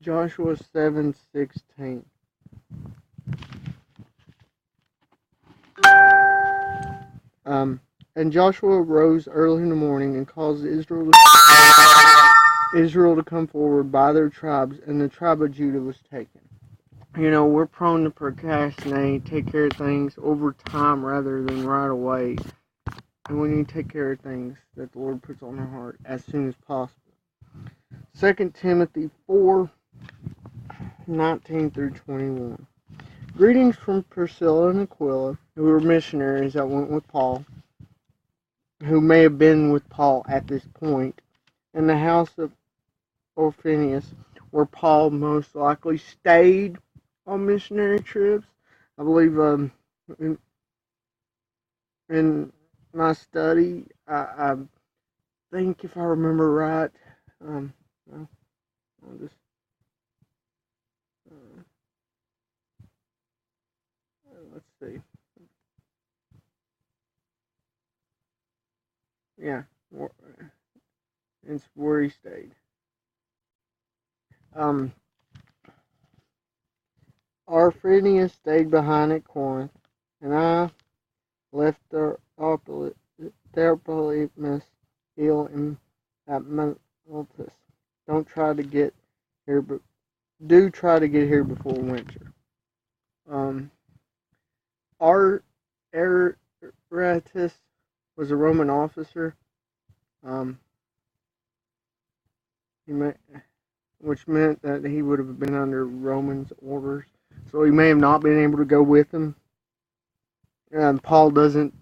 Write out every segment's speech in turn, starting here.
Joshua 7:16. And Joshua rose early in the morning and caused Israel to come forward by their tribes, and the tribe of Judah was taken. We're prone to procrastinate, take care of things over time rather than right away. And we need to take care of things that the Lord puts on our heart as soon as possible. 2 Timothy 4:19 through 21. Greetings from Priscilla and Aquila, who were missionaries that went with Paul, who may have been with Paul at this point, in the house of Orpheus, where Paul most likely stayed on missionary trips. I believe in my study, I think if I remember right, well, I'll just let's see. Yeah, it's where he stayed. Arphinius stayed behind at Corinth, and I left Theophilus ill at Miletus. Don't try to get here, but do try to get here before winter. Aratus was a Roman officer, which meant that he would have been under Romans' orders. So he may have not been able to go with them. Paul doesn't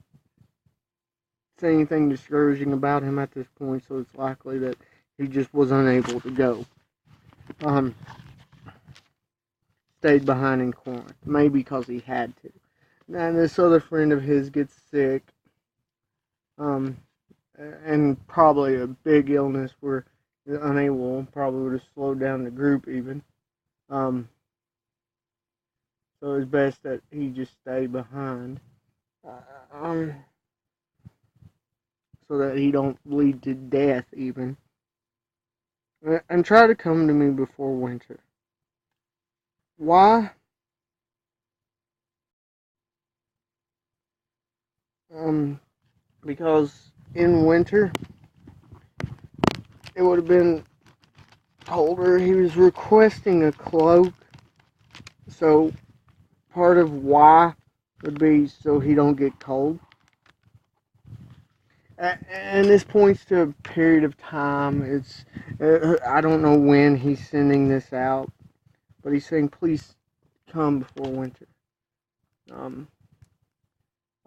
say anything discouraging about him at this point, so it's likely that he just was unable to go. Stayed behind in Corinth, maybe because he had to. And this other friend of his gets sick, and probably a big illness where he's unable, probably would have slowed down the group even. So it's best that he just stay behind, so that he don't lead to death even. And try to come to me before winter. Why? Because in winter it would have been colder. He was requesting a cloak, so part of why would be so he don't get cold. And this points to a period of time. It's I don't know when he's sending this out, but he's saying please come before winter.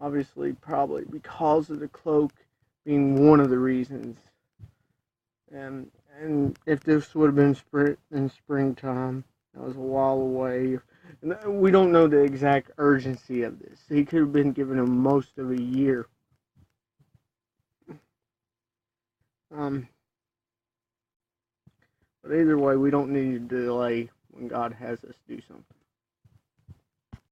Obviously, probably because of the cloak being one of the reasons. And if this would have been in springtime, that was a while away. And we don't know the exact urgency of this. He could have been giving him most of a year. But either way, we don't need to delay when God has us do something.